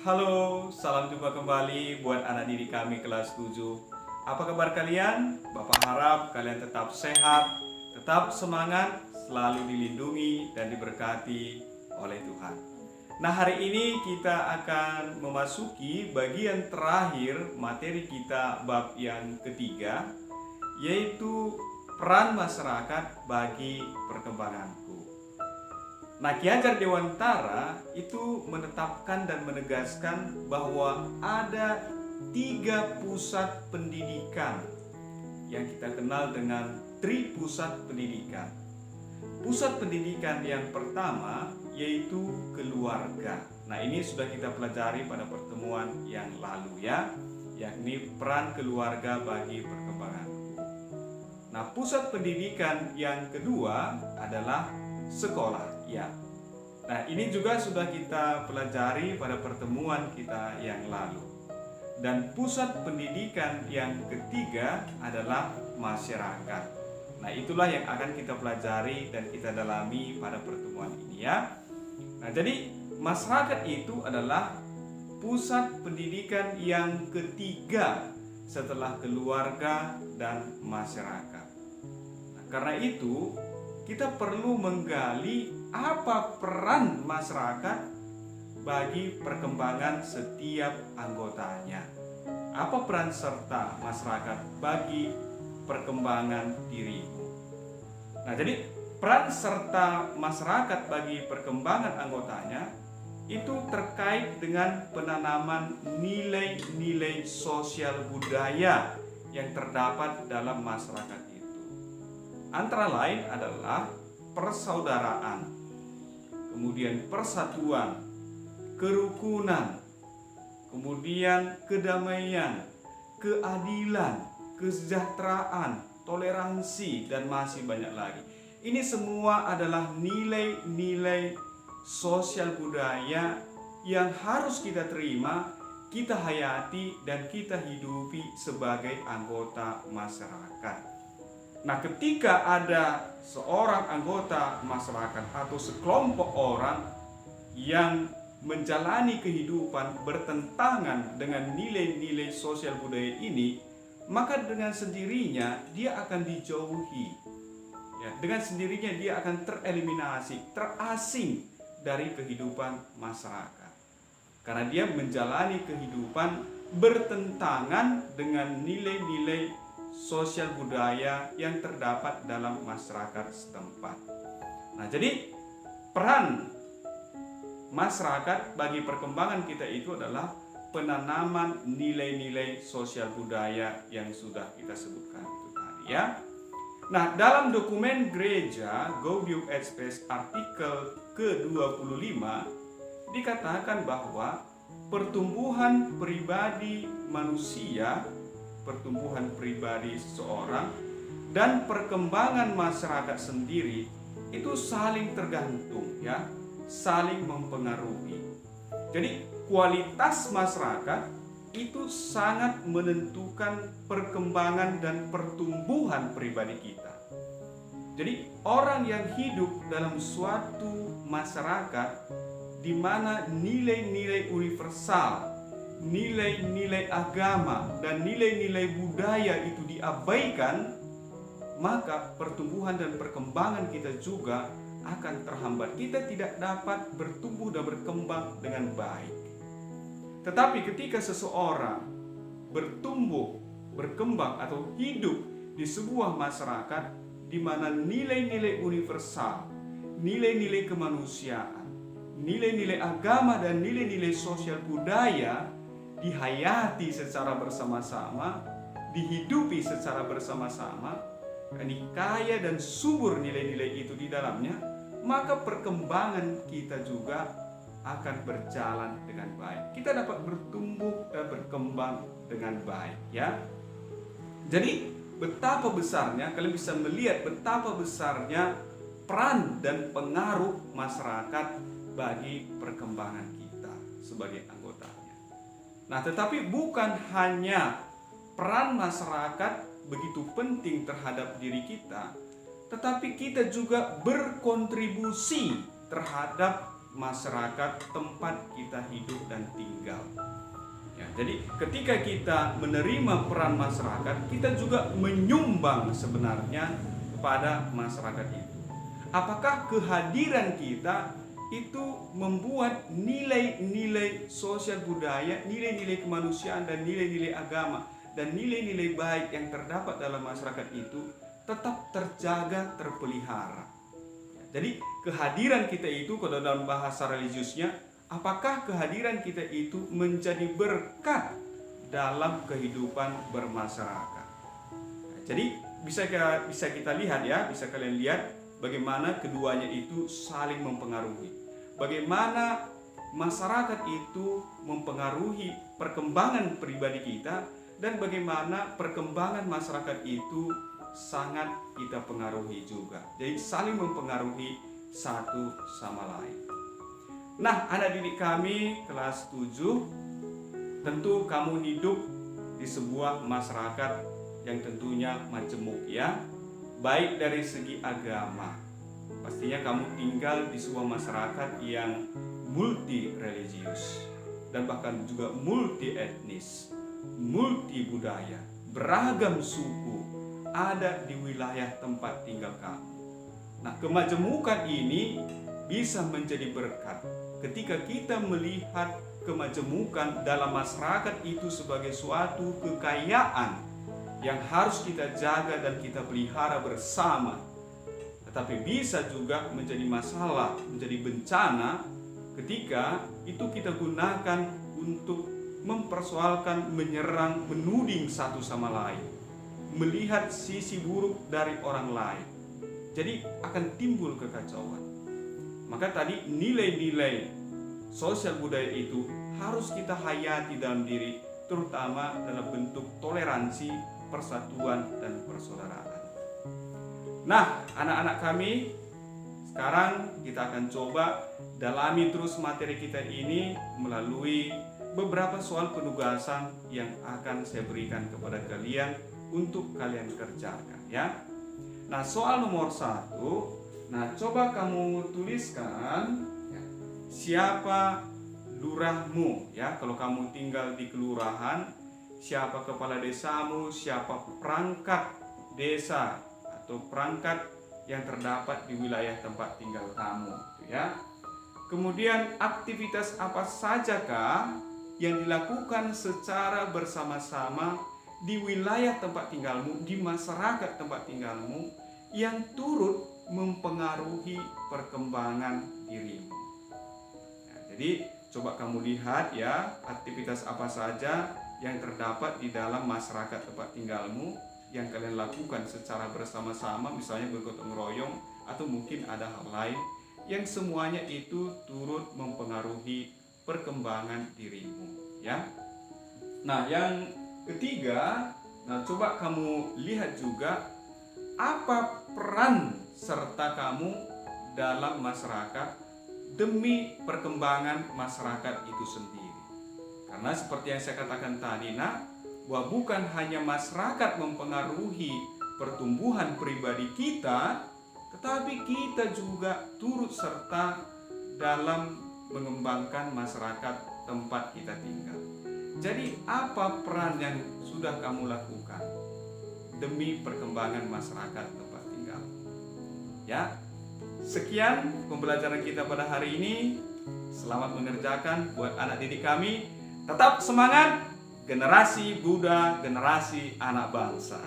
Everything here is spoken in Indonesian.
Halo, salam jumpa kembali buat anak didik kami kelas 7. Apa kabar kalian? Bapak harap kalian tetap sehat, tetap semangat, selalu dilindungi dan diberkati oleh Tuhan. Nah, hari ini kita akan memasuki bagian terakhir materi kita bab yang ketiga, yaitu peran masyarakat bagi perkembanganku. Nah, Ki Hajar Dewantara itu menetapkan dan menegaskan bahwa ada 3 pusat pendidikan yang kita kenal dengan Tri Pusat Pendidikan. Pusat pendidikan yang pertama yaitu keluarga. Nah, ini sudah kita pelajari pada pertemuan yang lalu ya, yakni peran keluarga bagi perkembanganku. Nah, pusat pendidikan yang kedua adalah sekolah ya. Nah, ini juga sudah kita pelajari pada pertemuan kita yang lalu. Dan pusat pendidikan yang ketiga adalah masyarakat. Nah, itulah yang akan kita pelajari dan kita dalami pada pertemuan ini ya. Nah, jadi masyarakat itu adalah pusat pendidikan yang ketiga setelah keluarga dan masyarakat. Nah, karena itu kita perlu menggali apa peran masyarakat bagi perkembangan setiap anggotanya. Apa peran serta masyarakat bagi perkembangan dirimu? Nah, jadi peran serta masyarakat bagi perkembangan anggotanya itu terkait dengan penanaman nilai-nilai sosial budaya yang terdapat dalam masyarakat itu. Antara lain adalah persaudaraan, kemudian persatuan, kerukunan, kemudian kedamaian, keadilan, kesejahteraan, toleransi, dan masih banyak lagi. Ini semua adalah nilai-nilai sosial budaya yang harus kita terima, kita hayati, dan kita hidupi sebagai anggota masyarakat. Nah, ketika ada seorang anggota masyarakat atau sekelompok orang yang menjalani kehidupan bertentangan dengan nilai-nilai sosial budaya ini, maka dengan sendirinya dia akan dijauhi. Ya, dengan sendirinya dia akan tereliminasi, terasing dari kehidupan masyarakat. Karena dia menjalani kehidupan bertentangan dengan nilai-nilai sosial budaya yang terdapat dalam masyarakat setempat. Nah, jadi peran masyarakat bagi perkembangan kita itu adalah penanaman nilai-nilai sosial budaya yang sudah kita sebutkan itu tadi ya. Nah, dalam dokumen gereja Gaudium et Spes artikel ke-25 dikatakan bahwa pertumbuhan pribadi manusia, pertumbuhan pribadi seseorang, dan perkembangan masyarakat sendiri itu saling tergantung ya, saling mempengaruhi. Jadi kualitas masyarakat itu sangat menentukan perkembangan dan pertumbuhan pribadi kita. Jadi orang yang hidup dalam suatu masyarakat di mana nilai-nilai universal, nilai-nilai agama, dan nilai-nilai budaya itu diabaikan, maka pertumbuhan dan perkembangan kita juga akan terhambat. Kita tidak dapat bertumbuh dan berkembang dengan baik. Tetapi ketika seseorang bertumbuh, berkembang atau hidup di sebuah masyarakat di mana nilai-nilai universal, nilai-nilai kemanusiaan, nilai-nilai agama, dan nilai-nilai sosial budaya dihayati secara bersama-sama, dihidupi secara bersama-sama, ini kaya dan subur nilai-nilai itu di dalamnya, maka perkembangan kita juga akan berjalan dengan baik. Kita dapat bertumbuh dan berkembang dengan baik ya. Jadi betapa besarnya, kalian bisa melihat betapa besarnya peran dan pengaruh masyarakat bagi perkembangan kita sebagai anggotanya. Nah, tetapi bukan hanya peran masyarakat begitu penting terhadap diri kita, tetapi kita juga berkontribusi terhadap masyarakat tempat kita hidup dan tinggal. Ya, jadi ketika kita menerima peran masyarakat, kita juga menyumbang sebenarnya kepada masyarakat itu. Apakah kehadiran kita itu membuat nilai-nilai sosial budaya, nilai-nilai kemanusiaan dan nilai-nilai agama dan nilai-nilai baik yang terdapat dalam masyarakat itu tetap terjaga, terpelihara. Jadi kehadiran kita itu, kalau dalam bahasa religiusnya, apakah kehadiran kita itu menjadi berkat dalam kehidupan bermasyarakat. Jadi bisa kita lihat ya, bisa kalian lihat bagaimana keduanya itu saling mempengaruhi. Bagaimana masyarakat itu mempengaruhi perkembangan pribadi kita, dan bagaimana perkembangan masyarakat itu sangat kita pengaruhi juga. Jadi saling mempengaruhi satu sama lain. Nah, anak didik kami kelas 7, tentu kamu hidup di sebuah masyarakat yang tentunya majemuk ya. Baik dari segi agama, pastinya kamu tinggal di sebuah masyarakat yang multi religius dan bahkan juga multi etnis, multi budaya, beragam suku ada di wilayah tempat tinggal kamu. Nah, kemajemukan ini bisa menjadi berkat ketika kita melihat kemajemukan dalam masyarakat itu sebagai suatu kekayaan yang harus kita jaga dan kita pelihara bersama. Tetapi bisa juga menjadi masalah, menjadi bencana ketika itu kita gunakan untuk mempersoalkan, menyerang, menuding satu sama lain, melihat sisi buruk dari orang lain. Jadi akan timbul kekacauan. Maka tadi nilai-nilai sosial budaya itu harus kita hayati dalam diri, terutama dalam bentuk toleransi, persatuan dan persaudaraan. Nah, anak-anak kami, sekarang kita akan coba dalami terus materi kita ini melalui beberapa soal penugasan yang akan saya berikan kepada kalian untuk kalian kerjakan ya. Nah, soal nomor 1, nah coba kamu tuliskan ya, siapa lurahmu ya. Kalau kamu tinggal di kelurahan, siapa kepala desamu, siapa perangkat desa atau perangkat yang terdapat di wilayah tempat tinggal kamu ya. Kemudian aktivitas apa sajakah yang dilakukan secara bersama-sama di wilayah tempat tinggalmu, di masyarakat tempat tinggalmu yang turut mempengaruhi perkembangan dirimu. Nah, jadi coba kamu lihat ya, aktivitas apa saja yang terdapat di dalam masyarakat tempat tinggalmu yang kalian lakukan secara bersama-sama, misalnya bergotong royong atau mungkin ada hal lain yang semuanya itu turut mempengaruhi perkembangan dirimu ya. Nah, yang ketiga, nah coba kamu lihat juga apa peran serta kamu dalam masyarakat demi perkembangan masyarakat itu sendiri. Karena seperti yang saya katakan tadi, bahwa bukan hanya masyarakat mempengaruhi pertumbuhan pribadi kita, tetapi kita juga turut serta dalam mengembangkan masyarakat tempat kita tinggal. Jadi apa peran yang sudah kamu lakukan demi perkembangan masyarakat tempat tinggal? Ya, sekian pembelajaran kita pada hari ini. Selamat mengerjakan buat anak didik kami. Tetap semangat, generasi Buddha, generasi anak bangsa.